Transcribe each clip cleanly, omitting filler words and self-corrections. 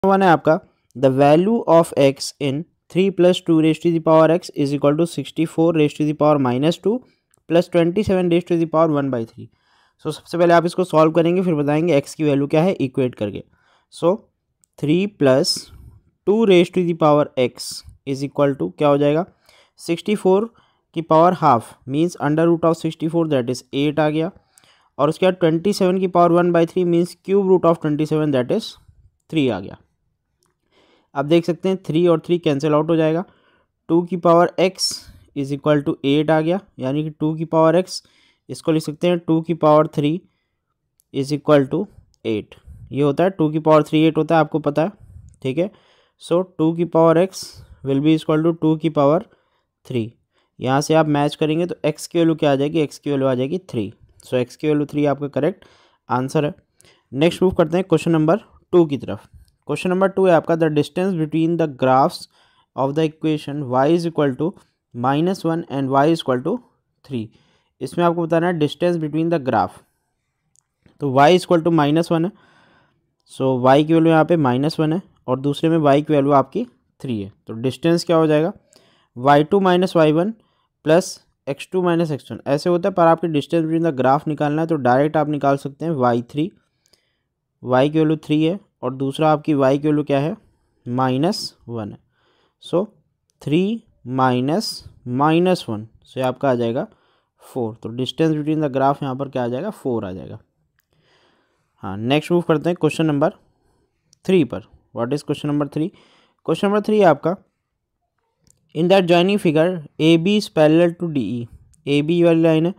One है आपका the value of x in 3 + 2 raise to the power x is equal to 64 raise to the power -2 + 27 raise to the power 1/3। So सबसे पहले आप इसको solve करेंगे, फिर बताएंगे एक्स की वैल्यू क्या है इक्वेट करके। So 3 + 2 raise to the power x is equal to क्या हो जाएगा, 64 की power half means √64 that is 8 आ गया, और उसके बाद 27 की पावर 1/3 मीन्स √27 दैट इज़ 3 आ गया। अब देख सकते हैं 3 और 3 कैंसिल आउट हो जाएगा। 2 की power x is equal to 8 आ गया, यानी कि 2 की पावर x इसको लिख सकते हैं 2 की पावर 3 इज इक्वल टू 8। ये होता है 2 की पावर 3 8 होता है, आपको पता है, ठीक है। सो 2 की power x will be equal to 2 की पावर 3। यहाँ से आप मैच करेंगे तो x की वैल्यू क्या आ जाएगी, x की वैल्यू आ जाएगी 3। सो x की वैल्यू 3 आपका करेक्ट आंसर है। नेक्स्ट मूव करते हैं क्वेश्चन नंबर 2 की तरफ। क्वेश्चन नंबर 2 है आपका the distance between the graphs of the equation y is equal to -1 and y is equal to 3। इसमें आपको बताना है डिस्टेंस बिटवीन द ग्राफ। तो y इज इक्वल टू -1 है, सो y की वैल्यू यहाँ पे -1 है और दूसरे में y की वैल्यू आपकी 3 है। तो डिस्टेंस क्या हो जाएगा, y2 - y1 plus x2 - x1 ऐसे होता है, पर आपकी डिस्टेंस बिटवीन द ग्राफ निकालना है तो डायरेक्ट आप निकाल सकते हैं y3, y की वैल्यू 3 है और दूसरा आपकी y की वैल्यू क्या है -1 है। सो 3 - -1 से आपका आ जाएगा 4। तो डिस्टेंस बिटवीन द ग्राफ यहाँ पर क्या आ जाएगा, 4 आ जाएगा। हाँ, नेक्स्ट मूव करते हैं क्वेश्चन नंबर 3 पर। What is question number 3? Question number 3 है आपका in that joining figure A B is parallel to D E. A B वाली लाइन है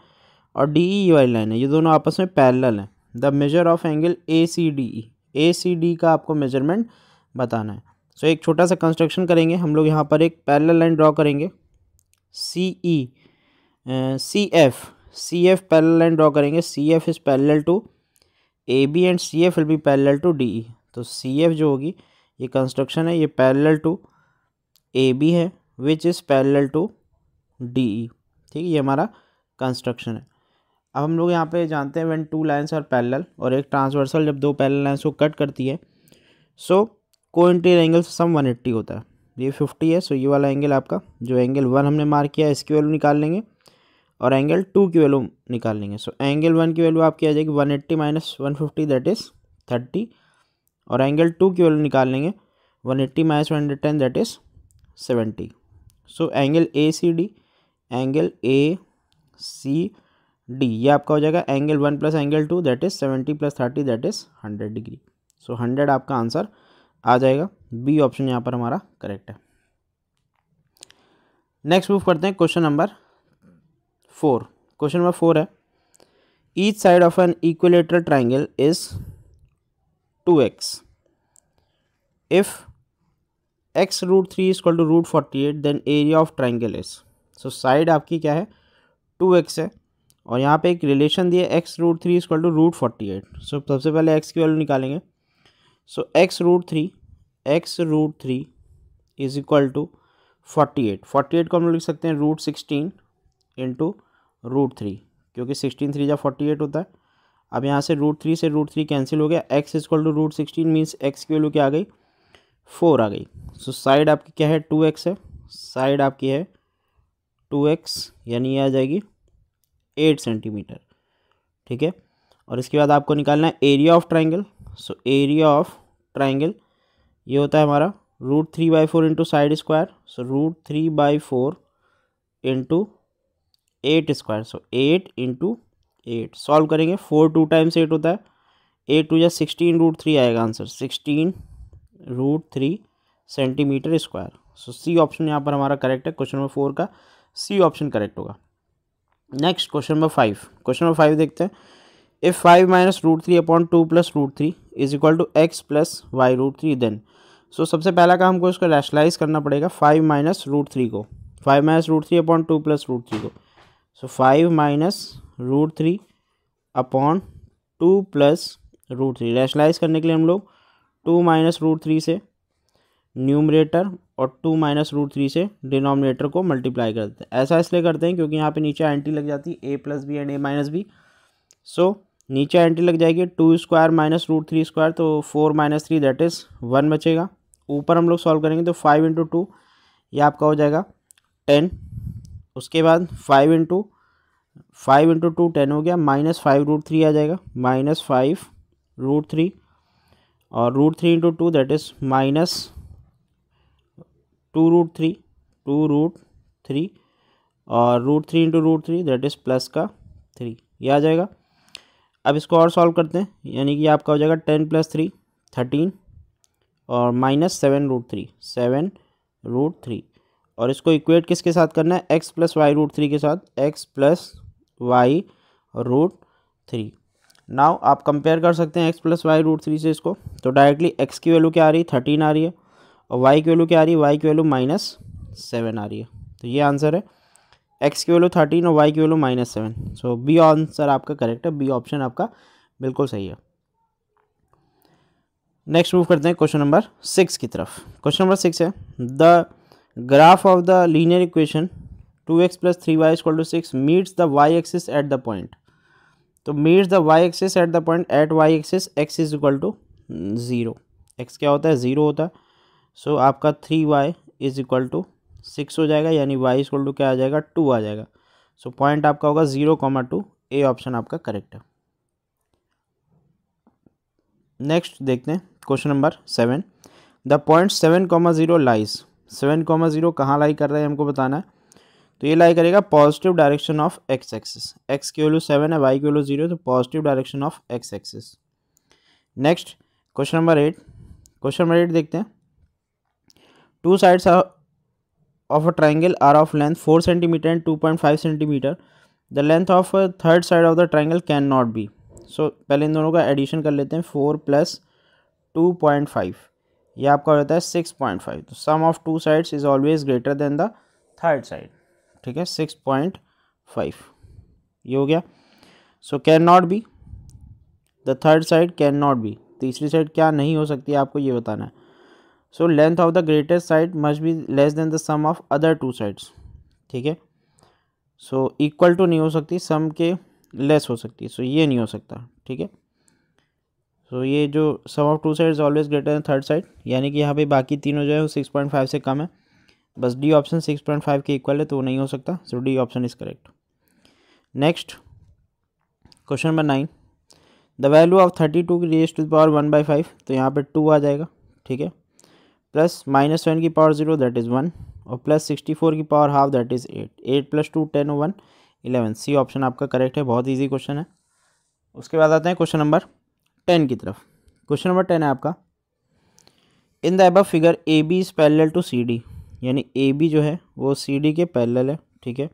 और डी ई वाली लाइन है, ये दोनों आपस में पैरेलल हैं। The measure of angle A C D E, A C D का आपको मेजरमेंट बताना है। सो एक छोटा सा कंस्ट्रक्शन करेंगे हम लोग। यहाँ पर एक पैरेलल लाइन ड्रॉ करेंगे, C E C F parallel line draw करेंगे। C F is parallel to A B and C F will be parallel to D E. तो सी एफ जो होगी, ये कंस्ट्रक्शन है, ये पैरेलल टू ए बी है which is parallel to D E. ठीक है, ये हमारा कंस्ट्रक्शन है। अब हम लोग यहाँ पे जानते हैं when two lines are parallel, और एक ट्रांसवर्सल जब दो पैरेलल लाइन्स को कट करती है, सो कोइंटीरियर एंगल सम 180 होता है। ये 50 है, सो ये वाला एंगल आपका जो एंगल 1 हमने मार्क किया है इसकी वैल्यू निकाल लेंगे और एंगल 2 की वैल्यू निकाल लेंगे। सो एंगल 1 की वैल्यू आपकी आ जाएगी 180 - 150 दैट इज़ 30, और एंगल 2 की वैल्यू निकाल लेंगे 180 - 110 that is 70। So angle A C D, angle A C D ये आपका हो जाएगा angle 1 + angle 2 that is 70 + 30 that is 100 degree. So 100 आपका आंसर आ जाएगा। बी ऑप्शन यहाँ पर हमारा करेक्ट है। नेक्स्ट मूव करते हैं क्वेश्चन नंबर 4। क्वेश्चन नंबर 4 है each side of an equilateral triangle is 2x if x √3 is equal to √48 then area of triangle is. So side आपकी क्या है 2x है और यहाँ पे एक रिलेशन दिए x √3 इज इक्वल टू √48। सो सबसे पहले x की वैल्यू निकालेंगे। सो x √3 इज इक्वल टू 48 को हम लोग लिख सकते हैं √16 इंटू √3, क्योंकि 16 3 जा 48 होता है। अब यहाँ से √3 से √3 कैंसिल हो गया, x is equal to √16 means x की वैल्यू क्या आ गई 4 आ गई। सो साइड आपकी क्या है 2x है, साइड आपकी है 2x यानी ये आ जाएगी 8 सेंटीमीटर। ठीक है, और इसके बाद आपको निकालना है area of triangle. So area of triangle ये होता है हमारा √3/4 इंटू साइड स्क्वायर। सो √3/4 इंटू 8 स्क्वायर। सो 8 इंटू 8 सॉल्व करेंगे, 4 2 टाइम्स 8 होता है, 8 2 जा 16 √3 आएगा answer, 16 √3 centimetre square. So C option यहाँ पर हमारा करेक्ट है। क्वेश्चन नंबर 4 का सी ऑप्शन करेक्ट होगा। Next question number 5। Question number 5 देखते हैं if 5 - √3/2 + √3 is equal to x + y √3 then. So सबसे पहला काम हमको इसको रैशनलाइज करना पड़ेगा 5 - √3 को, 5 - √3/2 + √3 को। सो 5 - √3/2 + √3 रैशनलाइज करने के लिए हम लोग 2 - √3 से न्यूमरेटर और 2 - √3 से डिनोमिनेटर को मल्टीप्लाई करते हैं। ऐसा इसलिए करते हैं क्योंकि यहाँ पे नीचे एंटी लग जाती है a + b and a - b। सो नीचे एंट्री लग जाएगी 2 स्क्वायर माइनस रूट 3 स्क्वायर, तो 4 माइनस 3 दैट इज़ 1 बचेगा। ऊपर हम लोग सॉल्व करेंगे तो 5 इंटू 2 ये आपका हो जाएगा 10। उसके बाद 5 इंटू 2 10 हो गया, माइनस 5 रूट 3 आ जाएगा, माइनस 5 रूट 3, और root 3 into 2 that is minus 2 root 3, 2 root 3, और root 3 into root 3 that is plus का 3, ये आ जाएगा। अब इसको और सॉल्व करते हैं, यानी कि आपका हो जाएगा 10 प्लस 3 13, और माइनस 7 रूट 3 7 रूट 3, और इसको इक्वेट किसके साथ करना है, x प्लस वाई रूट 3 के साथ, x plus y root 3। Now आप कंपेयर कर सकते हैं x प्लस वाई रूट 3 से इसको, तो डायरेक्टली x की वैल्यू क्या आ रही है 13 आ रही है, और y की वैल्यू क्या आ रही है, y की वैल्यू माइनस 7 आ रही है। तो ये आंसर है, x की वैल्यू 13 और y की वैल्यू माइनस 7। सो बी आंसर आपका करेक्ट है, बी ऑप्शन आपका बिल्कुल सही है। नेक्स्ट मूव करते हैं क्वेश्चन नंबर 6 की तरफ। क्वेश्चन नंबर 6 है, the graph of the linear equation 2x plus 3y equal to 6 meets the y axis at the point. तो meets the y axis at the point at y axis x is equal to 0। x क्या होता है, 0 होता है। सो आपका 3y is equal to 6 हो जाएगा, यानी y इक्वल टू क्या आ जाएगा, 2 आ जाएगा। सो पॉइंट आपका होगा 0,2, ए ऑप्शन आपका करेक्ट है। नेक्स्ट देखते हैं question number 7, the point 7,0 lies. 7,0 कहाँ लाई कर रहे हैं हमको बताना है। तो ये लाई करेगा positive direction of X axis, X की वैल्यू 7 है, वाई की वैल्यू 0, तो positive direction of X axis. Next question number 8, question number 8 देखते हैं, two sides of a triangle are of length 4 centimetre and 2.5 centimetre, the length of third side of the triangle can not be. So पहले इन दोनों का addition कर लेते हैं, 4 plus 2.5, ये आपका हो जाता है 6.5। तो sum of two sides is always greater than the third side, ठीक है, 6.5 ये हो गया। So can not be, the third side can not be, तीसरी साइड क्या नहीं हो सकती है आपको ये बताना है। So length of the greatest side must be less than the sum of other two sides, ठीक है। सो इक्वल टू नहीं हो सकती, सम के लेस हो सकती है, सो ये नहीं हो सकता, ठीक है। सो ये जो sum of two sides always greater than third side, यानी कि यहाँ पे बाकी तीनों जो है वो 6.5 से कम है, बस डी ऑप्शन 6.5 के इक्वल है, तो वो नहीं हो सकता। So D option is correct. Next question number 9, the value of 32 की रेज़ टू द पावर 1/5, तो यहाँ पे 2 आ जाएगा, ठीक है, प्लस -7 की पावर 0 दैट इज़ 1, और प्लस 64 की power half that is 8, 8 plus 2 10 और 1 11, सी ऑप्शन आपका करेक्ट है, बहुत ईजी क्वेश्चन है। उसके बाद आते हैं क्वेश्चन नंबर 10 की तरफ। क्वेश्चन नंबर 10 है आपका, in the above figure A B is parallel to C D, यानी ए बी जो है वो सी डी के पैरेलल है, ठीक है।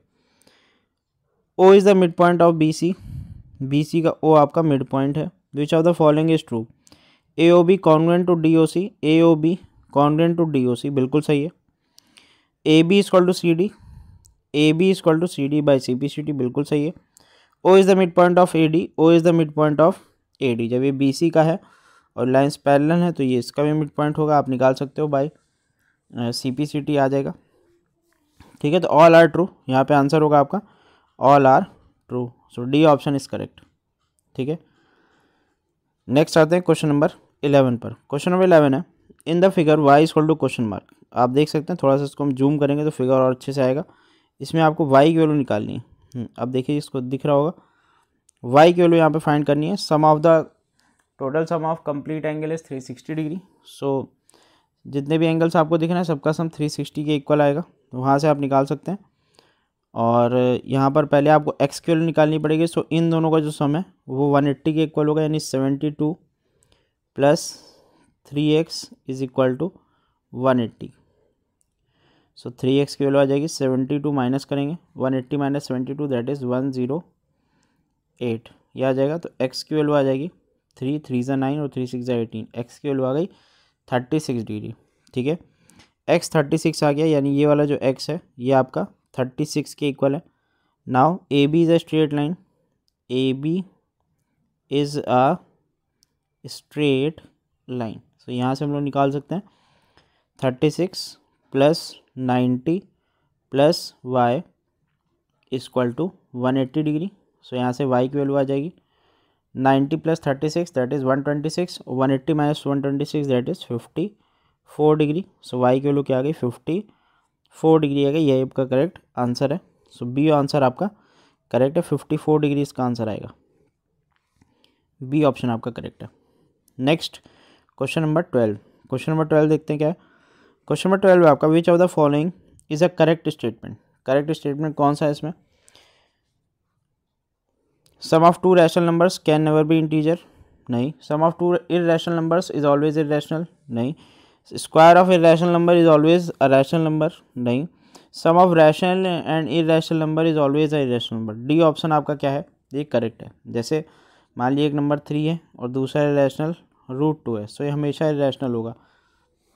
O is the mid point of B C का ओ आपका मिड पॉइंट है। Which of the following is true, A O B congruent to D O C, A O B congruent to D O C, बिल्कुल सही है। A B is equal to C D, A B is equal to C D by C B C D, बिल्कुल सही है। O is the mid point of A D, O is the mid point of A D, जब ये B C का है और lines parallel है तो ये इसका भी मिड पॉइंट होगा, आप निकाल सकते हो by C P C T आ जाएगा, ठीक है। तो ऑल आर ट्रू, यहाँ पे आंसर होगा आपका all are true. So D option is correct, ठीक है। नेक्स्ट आते हैं क्वेश्चन नंबर 11 पर। क्वेश्चन नंबर 11 है, in the figure y equal to question mark. आप देख सकते हैं, थोड़ा सा इसको हम जूम करेंगे तो फिगर और अच्छे से आएगा। इसमें आपको y की वैल्यू निकालनी है। अब देखिए इसको दिख रहा होगा, y की वैल्यू यहाँ पे फाइंड करनी है। Sum of the total sum of complete angle is 360 degree. So जितने भी एंगल्स आपको दिख रहे हैं सबका सम 360 के इक्वल आएगा, तो वहाँ से आप निकाल सकते हैं। और यहाँ पर पहले आपको x की वैल्यू निकालनी पड़ेगी। सो इन दोनों का जो सम है वो 180 के इक्वल होगा, यानी 72 plus 3x is equal to 180। So 3x की वैल्यू आ जाएगी 72, माइनस करेंगे 180 माइनस 72 दैट इज़ 108, ये आ जाएगा। तो x की वैल्यू आ जाएगी 3 3 ज़ा 9 और 3 6 ज़ा 18, x की वैल्यू आ गई 36 डिग्री, ठीक है। x 36 आ गया, यानी ये वाला जो x है ये आपका 36 के इक्वल है। Now A B is a straight line, A B is a straight line. So यहाँ से हम लोग निकाल सकते हैं 36 plus 90 plus y equal to 180 degree. So यहाँ से y की वैल्यू आ जाएगी 90 plus 36 that is 126, 180 minus 126 that is 54 degree. So Y की वैल्यू क्या आ गई 54 डिग्री आ गई, यही आपका करेक्ट आंसर है। सो बी आंसर आपका करेक्ट है, 54 डिग्री इसका आंसर आएगा, बी ऑप्शन आपका करेक्ट है। Next question number 12, question number 12 देखते हैं क्या है। क्वेश्चन नंबर 12 आपका which of the following is a correct statement, correct statement कौन सा है इसमें। Sum of two rational numbers can never be integer, नहीं। Sum of two irrational numbers is always irrational, नहीं। Square of irrational number is always a rational number, नहीं। Sum of rational and irrational number is always a irrational number, D option आपका क्या है, ये correct है। जैसे मान लीजिए एक नंबर 3 है और दूसरा इररेशनल √2 है, सो ये हमेशा इररेशनल होगा,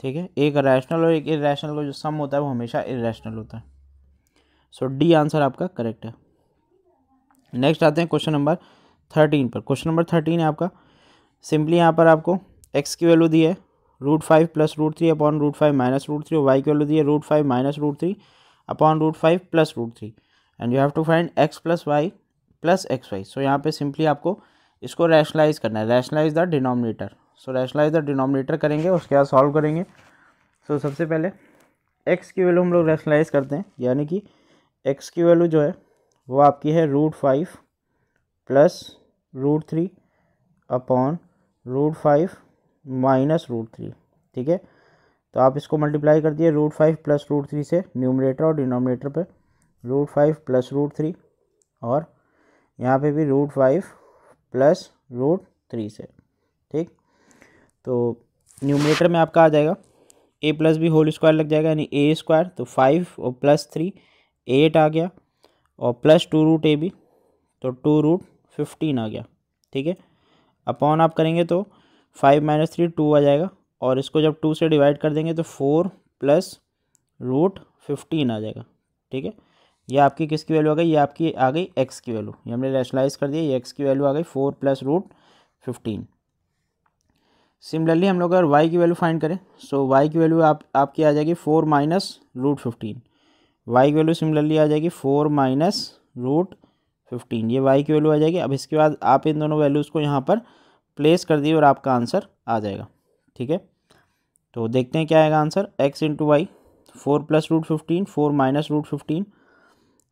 ठीक है। एक रैशनल और एक इररेशनल का जो सम होता है वो हमेशा इररेशनल होता है। सो डी आंसर आपका करेक्ट है। नेक्स्ट आते हैं क्वेश्चन नंबर 13 पर। क्वेश्चन नंबर 13 है आपका, सिंपली यहाँ पर आपको x की वैल्यू दी है √5 प्लस √3 अपॉन √5 माइनस √3 और y की वैल्यू दी है √5 minus √3 upon √5 plus √3 and you have to find x plus Y plus X Y. So यहाँ पे सिंपली आपको इसको रैशनलाइज करना है, rationalise the denominator. So rationalise the denominator करेंगे, उसके बाद सॉल्व करेंगे। सो सबसे पहले x की वैल्यू हम लोग रैशनलाइज करते हैं, यानी कि x की वैल्यू जो है वो आपकी है √5 प्लस √3 अपॉन √5 माइनस √3, ठीक है। तो आप इसको मल्टीप्लाई कर दिए √5 प्लस √3 से न्यूमरेटर और डिनोमिनेटर पे, √5 प्लस √3 और यहाँ पे भी √5 प्लस √3 से, ठीक। तो न्यूमरेटर में आपका आ जाएगा a plus B whole square लग जाएगा, यानी a स्क्वायर, तो 5 और प्लस 3 8 आ गया और प्लस 2√ab तो 2√15 आ गया, ठीक है। अपॉन आप करेंगे तो 5 माइनस 3 2 आ जाएगा और इसको जब 2 से डिवाइड कर देंगे तो 4 प्लस √15 आ जाएगा, ठीक है। ये आपकी किसकी वैल्यू आ गई, ये आपकी आ गई x की वैल्यू, ये हमने रैशनलाइज कर दिया, ये x की वैल्यू आ गई 4 प्लस √15। सिमिलरली हम लोग अगर y की वैल्यू फाइंड करें, सो y की वैल्यू आपकी आ जाएगी 4 माइनस √15, y की वैल्यू सिमिलरली आ जाएगी 4 माइनस √15, ये y की वैल्यू आ जाएगी। अब इसके बाद आप इन दोनों वैल्यूज़ को यहाँ पर प्लेस कर दिए और आपका आंसर आ जाएगा, ठीक है। तो देखते हैं क्या आएगा answer, x into y, 4 plus √15 4 minus √15,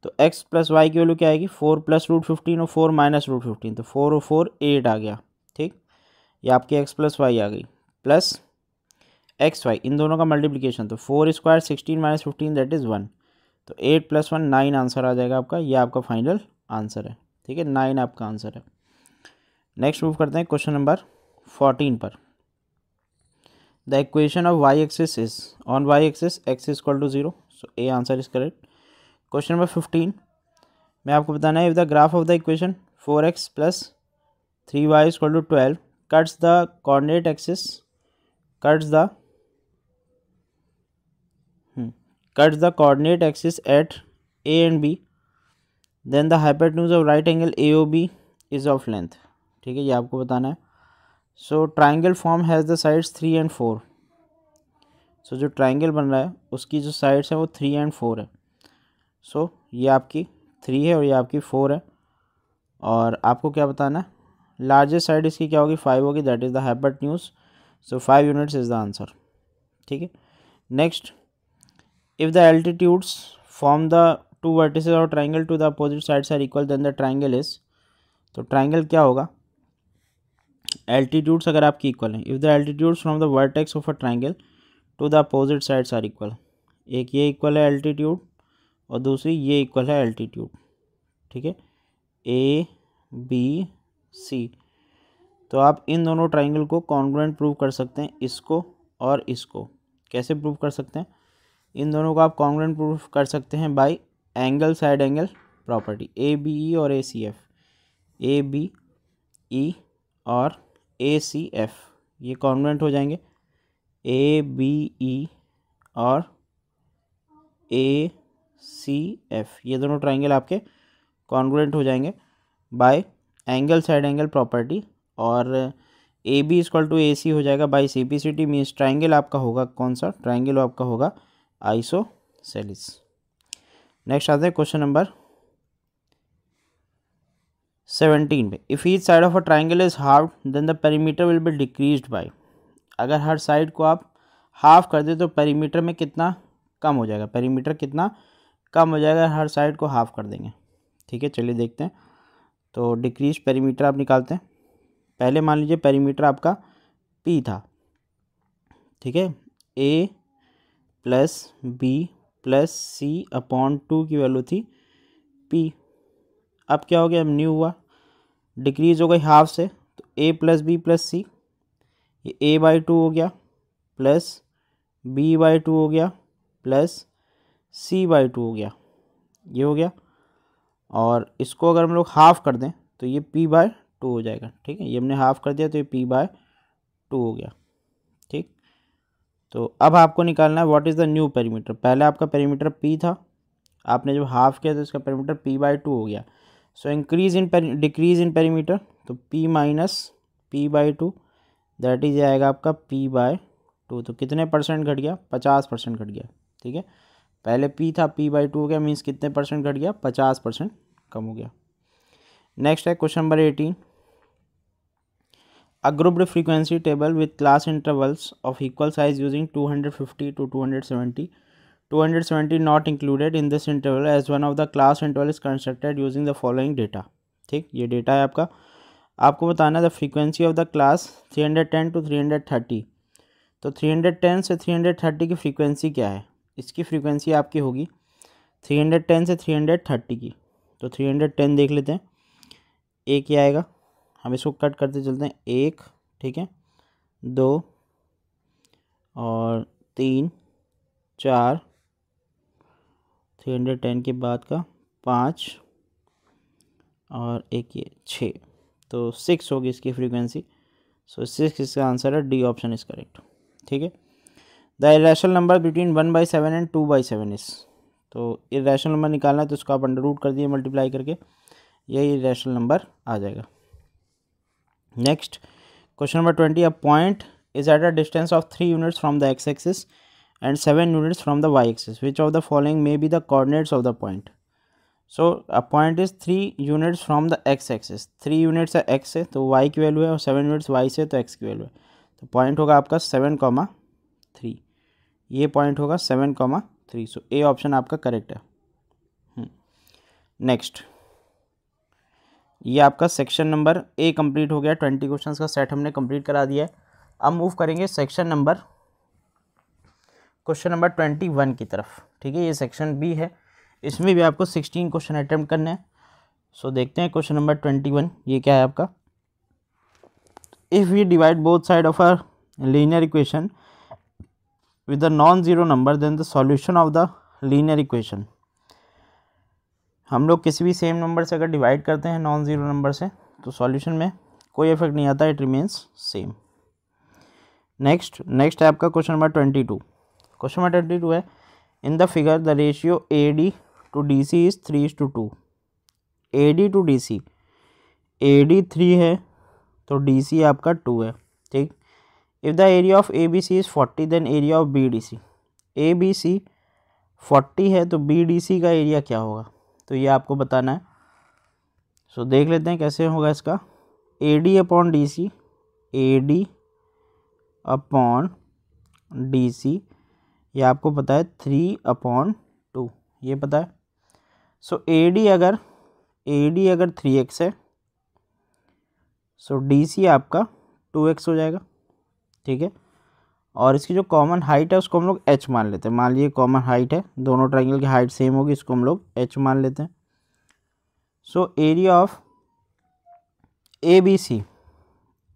तो x प्लस वाई की वैल्यू क्या आएगी 4 प्लस √15 और 4 माइनस √15, तो 4 और 4 8 आ गया, ठीक। ये आपकी x प्लस वाई आ गई, प्लस एक्स वाई, इन दोनों का मल्टीप्लिकेशन, तो 4 स्क्वायर 16 माइनस 15 दैट इज़ 1, तो 8 प्लस 1 9 आंसर आ जाएगा आपका, ये आपका फाइनल आंसर है, ठीक है। 9 आपका आंसर है। नेक्स्ट मूव करते हैं क्वेश्चन नंबर 14 पर। The equation of y axis is, on y axis x is equal to 0, so A answer is correct. Question number 15 में आपको बताना है, if the graph of the equation 4x plus 3y is equal to 12 cuts the coordinate axis, cuts the coordinate axis at a and b, then the hypotenuse of right angle AOB is of length, ठीक है, ये आपको बताना है। So triangle form has the sides 3 and 4, सो जो triangle बन रहा है उसकी जो साइड्स हैं वो 3 and 4 है। सो ये आपकी 3 है और ये आपकी 4 है, और आपको क्या बताना है, लार्जेस्ट साइड इसकी क्या होगी 5 होगी, that is the hypotenuse, so 5 units is the answer, ठीक है। Next, if the altitudes from the two vertices of triangle to the opposite sides are equal then the triangle is, तो triangle क्या होगा, altitudes अगर आपकी equal हैं, if the altitudes from the vertex of a triangle to the opposite sides are equal, एक ये equal है altitude और दूसरी ये इक्वल है एल्टीट्यूड, ठीक है, ए बी सी, तो आप इन दोनों ट्राइंगल को कॉन्ग्रुएंट प्रूव कर सकते हैं, इसको और इसको। कैसे प्रूव कर सकते हैं, इन दोनों को आप कॉन्ग्रुएंट प्रूफ कर सकते हैं by angle side angle property, A B E और A C F, A B E और ए सी एफ ये कॉन्ग्रुएंट हो जाएंगे, ए बी ई और ए सी एफ ये दोनों ट्राइंगल आपके कॉन्ग्रुएंट हो जाएंगे bye angle side angle property, और ए बी इक्वल टू ए सी हो जाएगा बाय सिम्प्लिसिटी, मीन्स ट्राइंगल आपका होगा कौन सा, ट्राइंगल आपका होगा आइसोसेलिस। नेक्स्ट आते हैं क्वेश्चन नंबर 17 पे if each side of a triangle is half then the perimeter will be decreased by. अगर हर साइड को आप हाफ कर दे तो पेरीमीटर में कितना कम हो जाएगा, पेरीमीटर कितना कम हो जाएगा हर साइड को हाफ कर देंगे। ठीक है, चलिए देखते हैं। तो डिक्रीज पेरीमीटर आप निकालते हैं। पहले मान लीजिए पेरीमीटर आपका P था, ठीक है, A plus B plus C upon 2 की वैल्यू थी P। अब क्या हो गया, न्यू हुआ, डिक्रीज हो गई हाफ से, तो A plus B plus C, ये A/2 हो गया प्लस B/2 हो गया प्लस C/2 हो गया, ये हो गया। और इसको अगर हम लोग हाफ कर दें तो ये P/2 हो जाएगा। ठीक है, ये हमने हाफ कर दिया तो ये P/2 हो गया। ठीक, तो अब आपको निकालना है what is the new perimeter. पहले आपका पेरीमीटर P था, आपने जब हाफ किया तो इसका पेरीमीटर P/2 हो गया। So increase in decrease in perimeter, तो P minus P/2 that is आएगा आपका P/2। तो कितने परसेंट घट गया, 50% घट गया। ठीक है, पहले P था, P/2 हो गया, मीन्स कितने परसेंट घट गया, 50% कम हो गया। नेक्स्ट है question number 18। A grouped frequency table with class intervals of equal size using 250 to 270. 270 not included in this interval as one of the class interval is constructed using the following data। ठीक, ये data है आपका, आपको बताना है the frequency of the class 310 to 330। तो 310 से 330 की फ्रीक्वेंसी क्या है, इसकी फ्रीक्वेंसी आपकी होगी 310 से 330 की। तो 310 देख लेते हैं, एक ही आएगा, हम इसको कट करते चलते हैं, 1, ठीक है, 2 और 3 4, 310 के बाद का 5 और एक ये 6, तो 6 होगी इसकी फ्रीक्वेंसी। सो 6 इसका आंसर है, डी ऑप्शन इज करेक्ट। ठीक है, the irrational number between 1/7 and 2/7 is. तो इरेशनल नंबर निकालना है तो इसको आप अंडर रूट कर दिए मल्टीप्लाई करके, यही इरेशनल नंबर आ जाएगा। Next question number 20। A point is at a distance of 3 units from the x axis and 7 units from the y axis, which of the following may be the coordinates of the point. So a point is 3 units from the x axis, 3 units है x से तो Y की value है, और 7 units Y से तो x की value है। तो पॉइंट होगा आपका 7,3, ये पॉइंट होगा 7,3। सो ए ऑप्शन आपका करेक्ट है। नेक्स्ट, ये आपका सेक्शन नंबर ए कंप्लीट हो गया, 20 क्वेश्चंस का सेट हमने कंप्लीट करा दिया है। अब मूव करेंगे सेक्शन नंबर क्वेश्चन नंबर 21 की तरफ। ठीक है, ये सेक्शन बी है, इसमें भी आपको 16 क्वेश्चन अटेम्प्ट करने हैं। सो देखते हैं क्वेश्चन नंबर 21, ये क्या है आपका। If we divide both side of a linear equation with a non zero number then the solution of the linear equation. हम लोग किसी भी सेम नंबर से अगर डिवाइड करते हैं नॉन ज़ीरो नंबर से तो सॉल्यूशन में कोई इफेक्ट नहीं आता, इट रिमेन्स सेम। नेक्स्ट है आपका क्वेश्चन नंबर 22। क्वेश्चन नंबर 22 है, in the figure the ratio AD to DC is 3:2। AD to DC, AD 3 है तो DC आपका 2 है। ठीक, if the area of ABC is 40 then area of BDC। ABC 40 है तो BDC का एरिया क्या होगा, तो ये आपको बताना है। सो देख लेते हैं कैसे होगा इसका। AD upon DC, AD upon DC, ये आपको पता है 3/2, ये पता है। सो AD अगर 3x है सो DC आपका 2x हो जाएगा। ठीक है, और इसकी जो कॉमन हाइट है उसको हम लोग h मान लेते हैं। मान लीजिए कॉमन हाइट है, दोनों ट्राइंगल की हाइट सेम होगी, इसको हम लोग h मान लेते हैं। So area of ABC,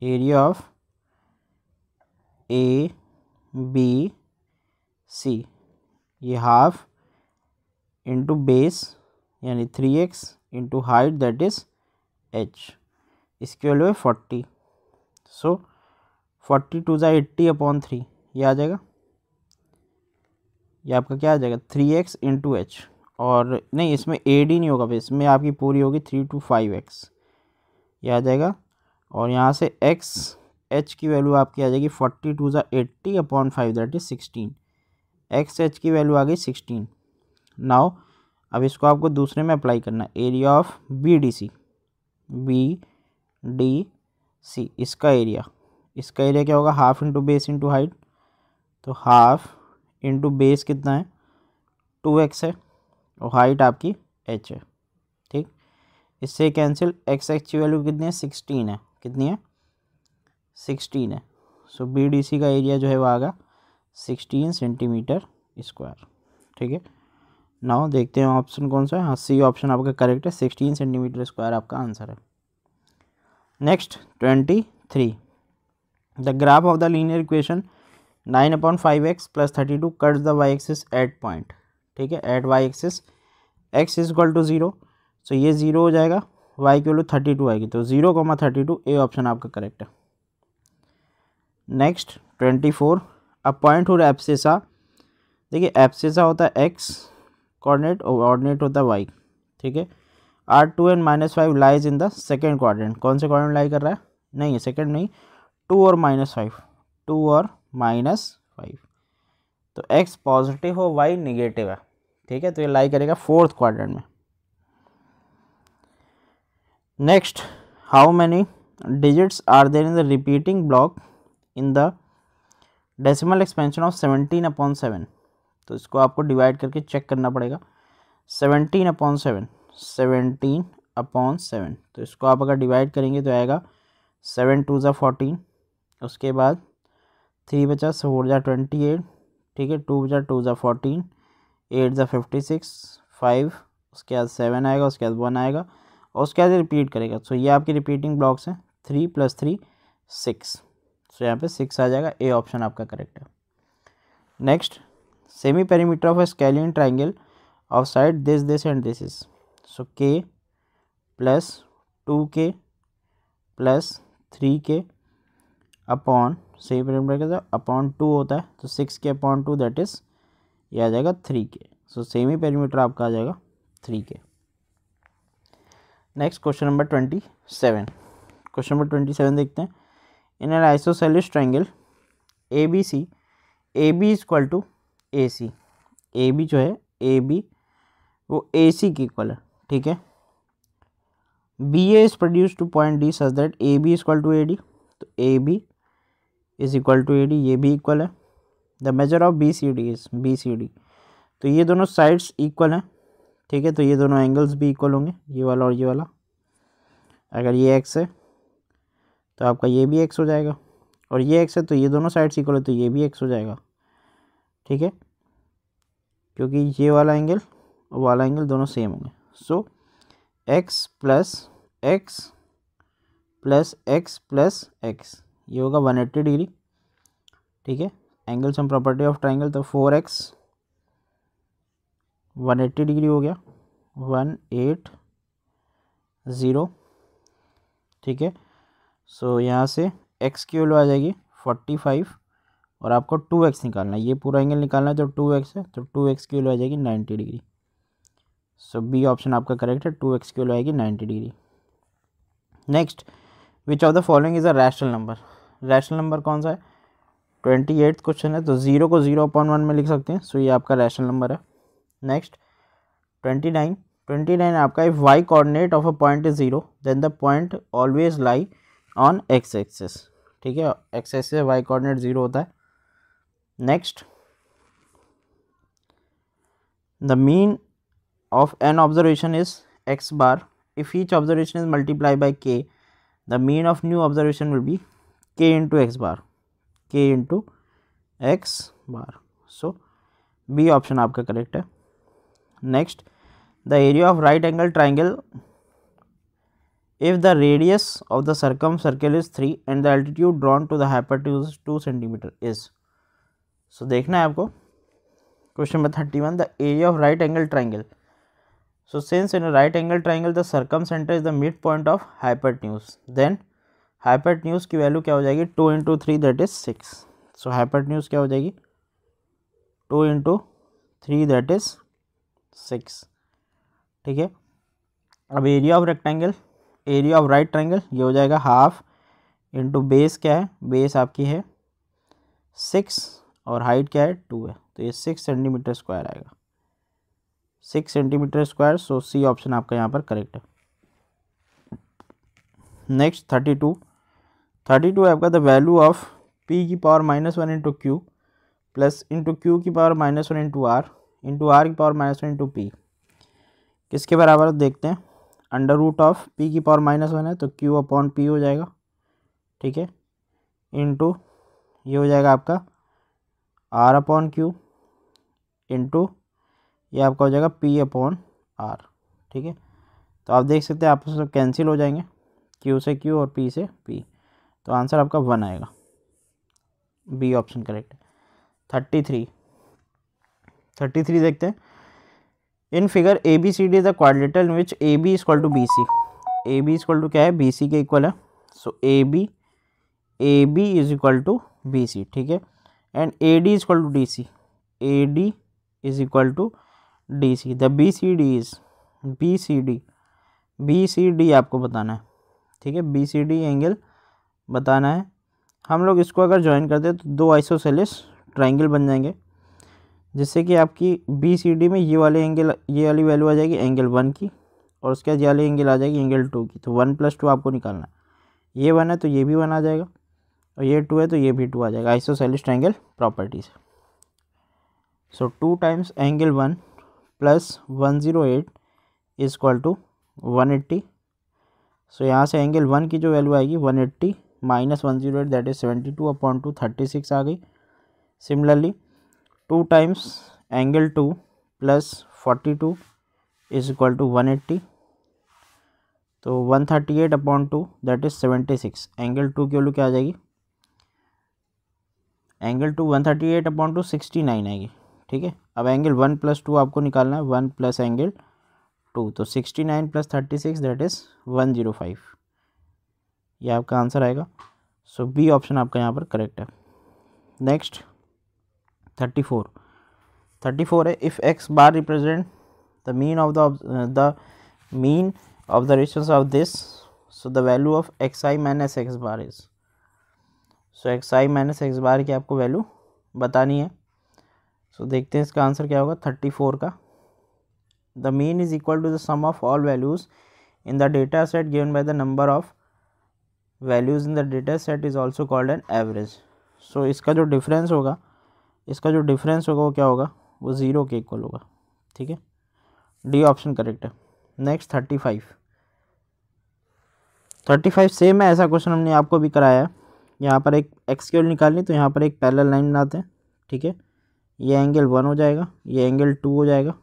area of ABC, ये हाफ इंटू बेस यानी 3x into height that is h, इसकी वैल्यू है 40। सो 42 ज़ा 80/3, ये आ जाएगा, ये आपका क्या आ जाएगा 3x इंटू h। और नहीं, इसमें AD नहीं होगा, इसमें आपकी पूरी होगी 3 to 5x, ये आ जाएगा। और यहाँ से h की वैल्यू आपकी आ जाएगी 42 ज़ा 80/5 दैट इज 16। h की वैल्यू आ गई 16। नाउ अब इसको आपको दूसरे में अप्लाई करना है, area of BDC। B D C, इसका एरिया क्या होगा, half into base into height. तो हाफ इंटू बेस कितना है 2x है और हाइट आपकी h है। ठीक, इससे कैंसिल, x की वैल्यू कितनी है 16 है, कितनी है 16 है। सो बी डी सी का एरिया जो है वो आएगा 16 सेंटीमीटर स्क्वायर। ठीक है, नाउ देखते हैं ऑप्शन कौन सा है। हाँ, सी ऑप्शन आपका करेक्ट है, 16 सेंटीमीटर स्क्वायर आपका आंसर है। Next 23, the graph of the linear equation 9/5x + 32 cuts the y axis at point. ठीक है, at y axis x is equal to 0, सो ये 0 हो जाएगा, y की वैल्यू 32 आएगी, तो 0,32 ए ऑप्शन आपका करेक्ट है। नेक्स्ट 24, अ पॉइंट और एब्सिसा, देखिए एब्सिसा होता है x कोऑर्डिनेट और ऑर्डिनेट होता है y। ठीक है, R2 and -5 lies in the second quadrant, कौन से क्वाड्रेंट लाई कर रहा है, नहीं सेकेंड नहीं, 2 और -5, 2 और -5, तो x पॉजिटिव हो y निगेटिव है। ठीक है, तो ये लाई करेगा फोर्थ क्वाड्रेंट में। Next, how many digits are there in the repeating block in the decimal expansion of 17/7, तो इसको आपको डिवाइड करके चेक करना पड़ेगा। 17/7, 17/7, तो इसको आप अगर डिवाइड करेंगे तो आएगा 7 2 = 14, उसके बाद 3 बचा 4 = 28, ठीक है, 2 बचा 2 = 14, 8 = 56, 5, उसके बाद 7 आएगा, उसके बाद 1 आएगा और उसके बाद रिपीट करेगा। सो ये आपकी रिपीटिंग ब्लॉक्स हैं, 3 + 3 6, सो यहाँ पे 6 आ जाएगा, ए ऑप्शन आपका करेक्ट है। Next, semi perimeter of A scalene triangle of side this and this is, so k + 2k + 3k upon, semi perimeter का अपॉन 2 होता है, तो 6k/2 दैट इज ये आ जाएगा 3k, सो सेमी पेरीमीटर आपका आ जाएगा 3k। Next question number 27, question number 27 देखते हैं। In an isosceles triangle A B C, A B is equal to A C, A B जो है ए बी वो ए सी की इक्वल है। ठीक है, B A is produce to point D such that A B is equal to A D, तो A B is equal to A D, ये भी इक्वल है। The measure of B C D is B C D, तो ये दोनों sides equal हैं। ठीक है, तो ये दोनों एंगल्स भी इक्वल होंगे, ये वाला और ये वाला। अगर ये एक्स है तो आपका ये भी एक्स हो जाएगा, और ये एक्स है तो ये दोनों साइड्स इक्वल है, तो ये भी एक्स हो जाएगा। ठीक है, क्योंकि ये वाला एंगल और वाला एंगल दोनों सेम होंगे। So X plus X plus X plus X, ये होगा 180 डिग्री। ठीक है, angle sum property of triangle, तो 4x 180 डिग्री हो गया, 180। ठीक है, सो यहाँ से x की वैल्यू आ जाएगी 45 और आपको 2x निकालना है, ये पूरा एंगल निकालना है, तो 2x है, तो 2x की वैल्यू आ जाएगी 90 डिग्री। सो बी ऑप्शन आपका करेक्ट है, 2x की वैल्यू आएगी 90 degree. Next, which of the following is a rational number, rational number कौन सा है, 28th क्वेश्चन है, तो 0 को 0/1 में लिख सकते हैं, सो ये आपका रैशनल नंबर है। नेक्स्ट 29 आपका, if y coordinate of a point is 0 then the point always lie on x axis. ठीक है, x एक्सिस से y कोऑर्डिनेट 0 होता है। Next, the mean of an observation is x bar, if each observation is multiply by k the mean of new observation will be k into x bar, k into x bar. So B option आपका correct है। Next, the area of right angle triangle if the radius of the circle is 3 and the altitude drawn to the hypotenuse is 2 centimeter is, so देखना है आपको question number 31, the area of right angle triangle, so since in a right angle triangle the circumcenter is the midpoint of hypotenuse, then hypotenuse की value क्या हो जाएगी 2 into 3 that is 6, so hypotenuse क्या हो जाएगी 2 into 3 that is 6। ठीक है, अब area of rectangle, area of right triangle ये हो जाएगा हाफ इंटू बेस, क्या है बेस आपकी है 6 और हाइट क्या है 2 है, तो ये 6 सेंटीमीटर स्क्वायर आएगा, 6 centimetre square. So C option आपका यहाँ पर करेक्ट है। नेक्स्ट 32 है आपका द वैल्यू ऑफ पी की power -1 into Q plus into Q की पावर -1 इंटू आर की पावर -1 इंटू पी किसके बराबर देखते हैं। अंडर रूट ऑफ पी की पावर -1 है तो क्यू अपॉन पी हो जाएगा, ठीक है, इंटू ये हो जाएगा आपका आर अपॉन क्यू इंटू ये आपका हो जाएगा पी अपॉन आर, ठीक है। तो आप देख सकते हैं आपस में कैंसिल हो जाएंगे, क्यू से क्यू और पी से पी, तो आंसर आपका 1 आएगा, बी ऑप्शन करेक्ट है। 33 देखते हैं। In figure A B C D the quadrilateral in which A B equal to B C, A B equal to क्या है, बी सी के इक्वल है, so A B is equal to B C, ठीक है, and A D equal to D C, A D is equal to D C, the B C D is B C D आपको बताना है, ठीक है, B C D angle बताना है। हम लोग इसको अगर ज्वाइन करते हैं तो दो आइसोसेलेस ट्राइंगल बन जाएंगे, जिससे कि आपकी बी सी डी में ये वाले एंगल, ये वाली वैल्यू आ जाएगी एंगल 1 की, और उसके बाद ये वाली एंगल आ जाएगी एंगल 2 की, तो 1 + 2 आपको निकालना है। ये 1 है तो ये भी 1 आ जाएगा, और ये 2 है तो ये भी 2 आ जाएगा, isosceles triangle properties. So 2 times angle 1 plus 108 is equal to 180। So यहाँ से एंगल 1 की जो वैल्यू आएगी 180 माइनस 108 दैट इज 72/2 36 आ गई। Similarly 2 times angle 2 plus 42 is equal to 180, तो 138/2 दैट इज 76, एंगल 2 की वैल्यू क्या आ जाएगी, एंगल 2 138/2 69 आएगी, ठीक है। अब एंगल 1 + 2 आपको निकालना है, 1 प्लस एंगल 2, तो 69 + 36 दैट इज़ 105, ये आपका आंसर आएगा। सो बी ऑप्शन आपका यहाँ पर करेक्ट है। नेक्स्ट 34 है, if X bar represent the mean of the ratios of this, so the value of X I minus X bar is, so X I minus X bar की आपको value बतानी है। सो देखते हैं इसका आंसर क्या होगा 34 का। The mean is equal to the sum of all values in the data set given by the number of values in the data set is also called an average. So इसका जो difference होगा वो क्या होगा, वो 0 के equal होगा, ठीक है, डी ऑप्शन करेक्ट है। नेक्स्ट 35 सेम है, ऐसा क्वेश्चन हमने आपको भी कराया है। यहाँ पर एक एक्स की वैल्यू निकालनी, तो यहाँ पर एक पैरेलल लाइन बनाते हैं, ठीक है, ये एंगल 1 हो जाएगा, ये एंगल 2 हो जाएगा,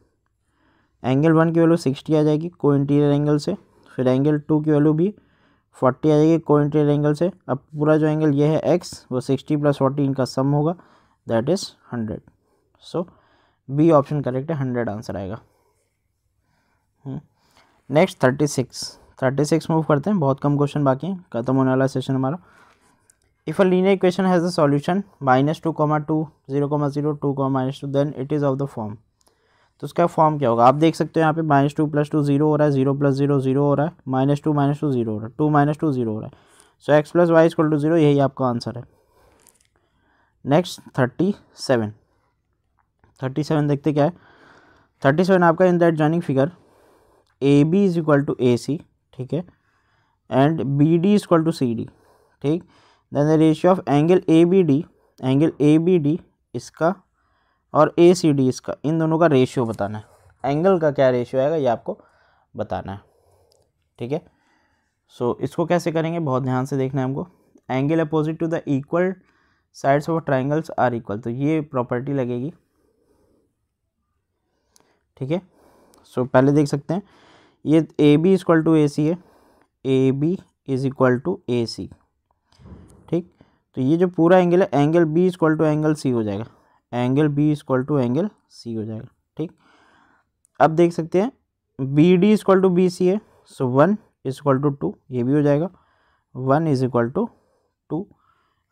एंगल 1 की वैल्यू 60 आ जाएगी को इंटीरियर एंगल से, फिर एंगल 2 की वैल्यू भी 40 आ जाएगी को इंटीरियर एंगल से। अब पूरा जो एंगल ये है एक्स, वो 60 + 40 इनका सम होगा, that is 100। So B option correct है, 100 आंसर आएगा। नेक्स्ट 36 मूव करते हैं, बहुत कम क्वेश्चन बाकी हैं, खत्म होने वाला सेशन हमारा। If a linear equation has the solution -2, 2, 0, 2, -2 then it is of the form, तो उसका फॉर्म क्या होगा। आप देख सकते हो यहाँ पे -2 + 2 0 हो रहा है, 0 + 0 0 हो रहा है, -2 - 2 0 हो रहा है, 2 - 2 0 हो रहा है, सो x + y = 0, यही आपका आंसर है। नेक्स्ट 37 देखते क्या है। 37 आपका in that joining figure A B is equal to A C, ठीक है, and B D is equal to C D, ठीक, then the ratio of angle A B D इसका और ए सी डी इसका, इन दोनों का रेशियो बताना है। एंगल का क्या रेशियो आएगा ये आपको बताना है, ठीक है। सो इसको कैसे करेंगे, बहुत ध्यान से देखना है हमको। Angle opposite to the equal sides of triangles are equal, तो ये प्रॉपर्टी लगेगी, ठीक है। सो पहले देख सकते हैं, ये A B equal to A C है, A B is equal to A C, ठीक, तो ये जो पूरा एंगल है, angle B equal to angle C हो जाएगा, angle B equal to angle C हो जाएगा, ठीक। अब देख सकते हैं B D equal to B C है, सो 1 इक्वल टू 2, ये भी हो जाएगा, 1 इज इक्वल टू 2।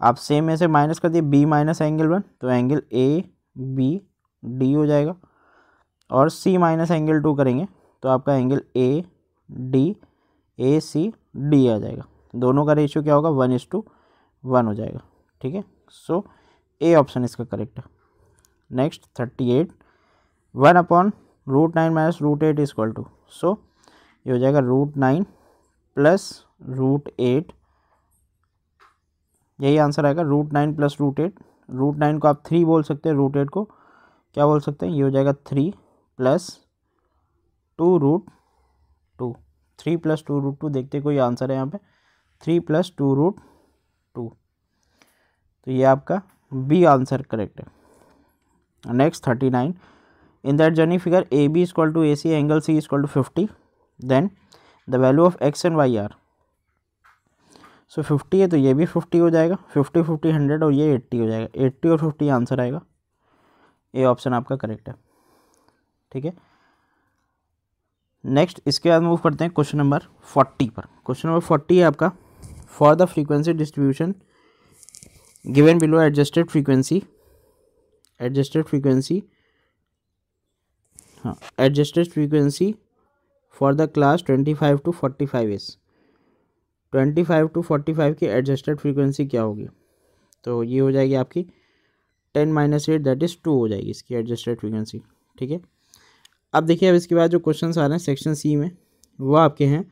आप सेम में से माइनस कर दिए, बी माइनस एंगल 1, तो एंगल ए बी डी हो जाएगा, और सी माइनस एंगल 2 करेंगे तो आपका एंगल ए सी डी आ जाएगा। दोनों का रेशियो क्या होगा, 1:1 हो जाएगा, ठीक है। सो ए ऑप्शन इसका करेक्ट है। नेक्स्ट 38 1/√9 - √8 इक्वल टू, सो ये हो जाएगा √9 प्लस √8, यही आंसर आएगा। √9 प्लस √8, √9 को आप 3 बोल सकते हैं, √8 को क्या बोल सकते हैं, ये हो जाएगा 3 प्लस 2√2, 3 प्लस 2√2, देखते कोई आंसर है यहाँ पे, 3 प्लस 2√2, तो ये आपका बी आंसर करेक्ट है। Next 39, in that journey figure A B equal to A C angle C equal to 50, then the value of x and y are. So 50 है तो ये भी 50 हो जाएगा, 50 50 100 और ये 80 हो जाएगा, 80 और 50 आंसर आएगा। ए ऑप्शन आपका करेक्ट है, ठीक है। नेक्स्ट इसके बाद मूव करते हैं क्वेश्चन नंबर 40 पर। क्वेश्चन नंबर 40 है आपका, for the frequency distribution given below adjusted frequency, adjusted frequency for the class 25 to 45 is, 25 to 45 की एडजस्टेड फ्रीक्वेंसी क्या होगी, तो ये हो जाएगी आपकी 10 - 8 दैट इज़ 2 हो जाएगी इसकी एडजस्टेड फ्रीक्वेंसी, ठीक है। अब देखिए, अब इसके बाद जो क्वेश्चंस आ रहे हैं सेक्शन सी में वो आपके हैं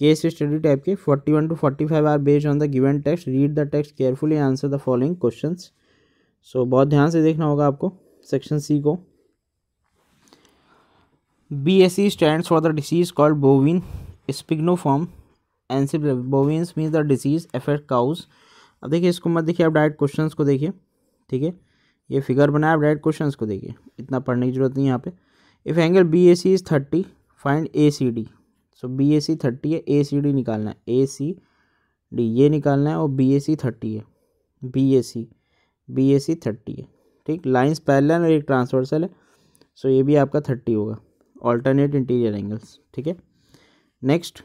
केस स्टडी टाइप के। 41 to 45 are based on the given text, read the text carefully, answer the following questions. So बहुत ध्यान से देखना होगा आपको सेक्शन सी को। BSE stands for the disease called bovine spignoform encephalitis. Bovines means the disease affect cows. अब देखिए इसको मत देखिए, आप डायरेक्ट क्वेश्चंस को देखिए, ठीक है। ये फिगर बनाया, आप डायरेक्ट क्वेश्चंस को देखिए, इतना पढ़ने की जरूरत नहीं है यहाँ पे। If angle BAC is 30, find ACD। So BAC 30 है, ACD निकालना है, ACD ये निकालना है, और BAC 30 है, BAC 30 है, ठीक। लाइंस पैरेलल और एक ट्रांसवर्सल है, सो ये भी आपका 30 होगा, ऑल्टरनेट इंटीरियर एंगल्स, ठीक है। Next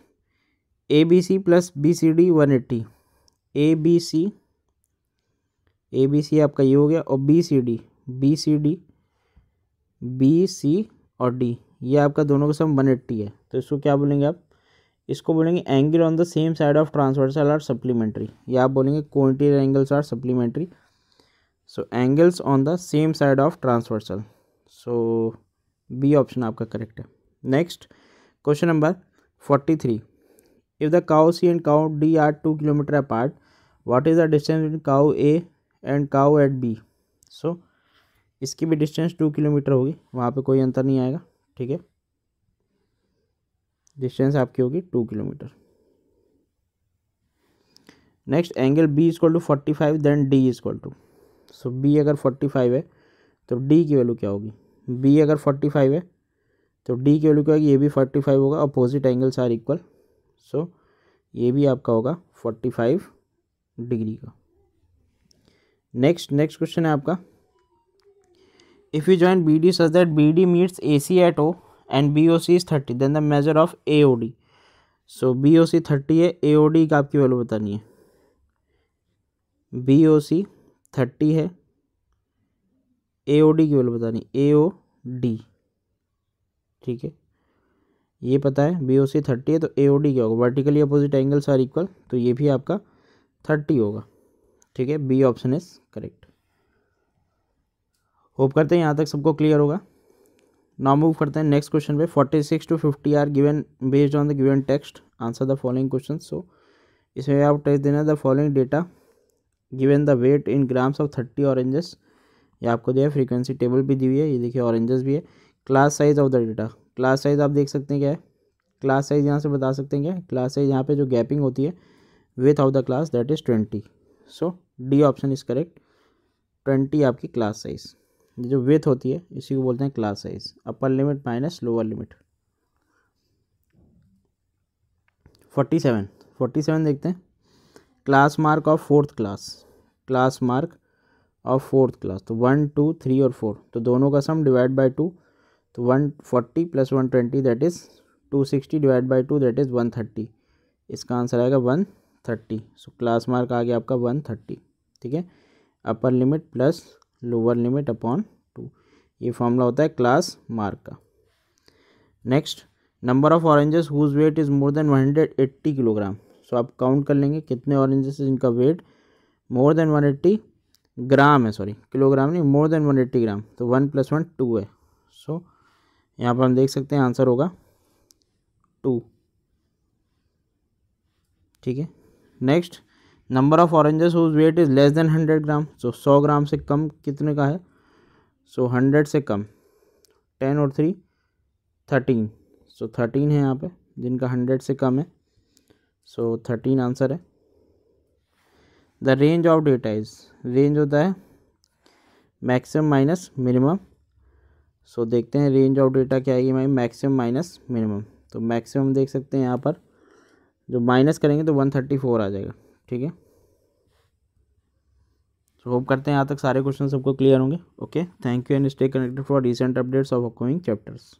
ABC plus BCD 180, ABC आपका ये हो गया, और BC और D ये आपका दोनों का सम 180 है, तो इसको क्या बोलेंगे आप, इसको बोलेंगे angle on the same side of transversal are supplementary, या आप बोलेंगे co-interior angles are supplementary. So angles on the same side of transversal, so B option आपका करेक्ट है। Next question number 43, if the cow C and cow D are 2 kilometre apart, what is the distance between cow A and cow at B. So इसकी भी distance 2 kilometre होगी, वहाँ पे कोई अंतर नहीं आएगा, ठीक है। डिस्टेंस आपकी होगी 2 kilometre. Next angle B equal to 45, then D equal to, so B अगर 45 है तो डी की वैल्यू क्या होगी, बी अगर 45 है तो डी की वैल्यू क्या होगी, ये भी 45 होगा, अपोजिट एंगल्स आर इक्वल, सो ये भी आपका होगा 45 डिग्री का। नेक्स्ट क्वेश्चन है आपका, if you join BD such that BD meets AC at O and BOC is 30, then the measure of AOD। So BOC 30 है, AOD का आपकी वैल्यू बतानी है, BOC 30 है, AOD की वैल्यू बतानी, AOD, ठीक है। ये पता है BOC 30 है तो AOD क्या होगा, vertically opposite angles are equal, तो ये भी आपका 30 होगा, ठीक है। B option is correct. Hope करते हैं यहाँ तक सबको क्लियर होगा। नाउ मूव करते हैं नेक्स्ट क्वेश्चन पे। 46 to 50 are given based on the given text, answer the following question. So इसमें आप टेस्ट देना the following data, given the weight in grams of 30 oranges, ये आपको दिया है, फ्रीक्वेंसी टेबल भी दी हुई है, ये देखिए ऑरेंजेस भी है। Class size of the data, class size आप देख सकते हैं क्या है, क्लास साइज यहाँ से बता सकते हैं क्या है, क्लास साइज यहाँ पे जो गैपिंग होती है width of the class that is 20। So D option is correct, 20 आपकी क्लास साइज, जो विथ होती है इसी को बोलते हैं class size, upper limit minus lower limit. 47 देखते हैं, class mark of fourth class, class mark of fourth class, तो 1 2 3 और 4, तो दोनों का सम डिवाइड बाय 2, तो 140 plus 120 that is 260 divide by 2 that is 130, इसका आंसर आएगा 130। सो क्लास मार्क आ गया आपका 130, ठीक है। Upper limit plus lower limit upon 2, ये फॉर्मूला होता है क्लास मार्क का। Next, number of oranges whose weight is more than 180 kilogram. So आप काउंट कर लेंगे कितने ऑरेंजेस जिनका वेट मोर देन 180 ग्राम है, सॉरी किलोग्राम नहीं, मोर देन 180 ग्राम, तो 1 + 1 2 है। सो यहाँ पर हम देख सकते हैं आंसर होगा 2। ठीक है। Next, number of oranges whose weight is less than 100 gram. So 100 gram से कम कितने का है? सो 100 से कम 10 और 3 13। सो 13 है यहाँ पे जिनका 100 से कम है। सो 13 आंसर है। The range of data is, range होता है मैक्सिमम माइनस मिनिमम। सो देखते हैं रेंज ऑफ डेटा क्या आएगी हमारी, मैक्सिमम माइनस मिनिमम। तो मैक्सिमम देख सकते हैं यहाँ पर, जो माइनस करेंगे तो 134 आ जाएगा। ठीक है। तो होप करते हैं यहाँ तक सारे क्वेश्चन सबको क्लियर होंगे। Okay, thank you and stay connected for recent updates of upcoming chapters.